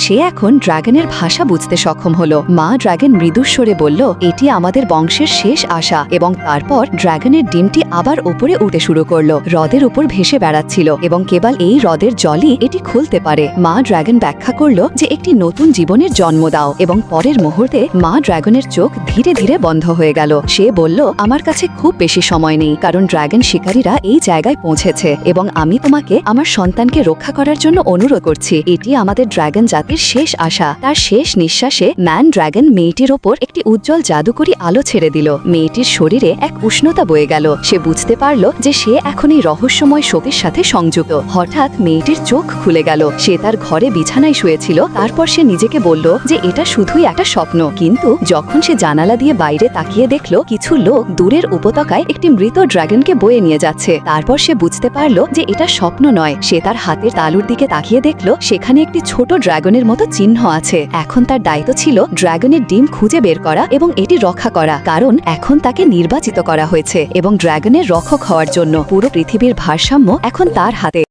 সে এখন ড্রাগনের ভাষা বুঝতে সক্ষম হলো। মা ড্রাগন মৃদুস্বরে বলল, এটি আমাদের বংশের শেষ আশা। এবং তারপর ড্রাগনের ডিমটি আবার উপরে উঠে শুরু করলো, হ্রদের উপর ভেসে বেড়াচ্ছিল এবং কেবল এই হ্রদের জলই এটি খুলতে পারে। মা ড্রাগন ব্যাখ্যা করলো যে একটি নতুন জীবনের জন্ম দাও, এবং পরের মুহূর্তে মা ড্রাগনের চোখ ধীরে ধীরে বন্ধ হয়ে গেল। সে বলল, আমার কাছে খুব বেশি সময় নেই, কারণ ড্রাগন শিকারীরা এই জায়গায় পৌঁছেছে এবং আমি তোমাকে আমার সন্তানকে রক্ষা করার জন্য অনুরোধ করছি। এটি আমাদের ড্রাগন জাতির শেষ আশা। তার শেষ নিঃশ্বাসে ম্যান ড্রাগন মেয়েটির ওপর একটি উজ্জ্বল জাদুকরী আলো ছেড়ে দিল। মেয়েটির শরীরে এক উষ্ণতা বয়ে গেল। সে বুঝতে পারল যে সে এখন এই রহস্যময় শক্তির সাথে সংযুক্ত। হঠাৎ মেয়েটির চোখ খুলে গেল। সে তার ঘরে বিছানায় শুয়েছিল। তারপর সে নিজেকে বলল যে এটা শুধুই একটা স্বপ্ন। কিন্তু যখন সে জানালা দিয়ে বাইরে তাকিয়ে দেখল কিছু লোক দূরের উপত্যকায় একটি মৃত ড্রাগনকে বয়ে নিয়ে যাচ্ছে, তারপর সে বুঝতে পারল যে এটা স্বপ্ন নয়। সে তার হাতের তালুর দিকে তাকিয়ে দেখল সেখানে একটি ছোট ড্রাগনের মতো চিহ্ন আছে। এখন তার দায়িত্ব ছিল ড্রাগনের ডিম খুঁজে বের করা এবং এটি রক্ষা করা, কারণ এখন তাকে নির্বাচিত করা হয়েছে এবং ড্রাগনের রক্ষক হওয়ার জন্য পুরো পৃথিবীর ভারসাম্য এখন তার হাতে।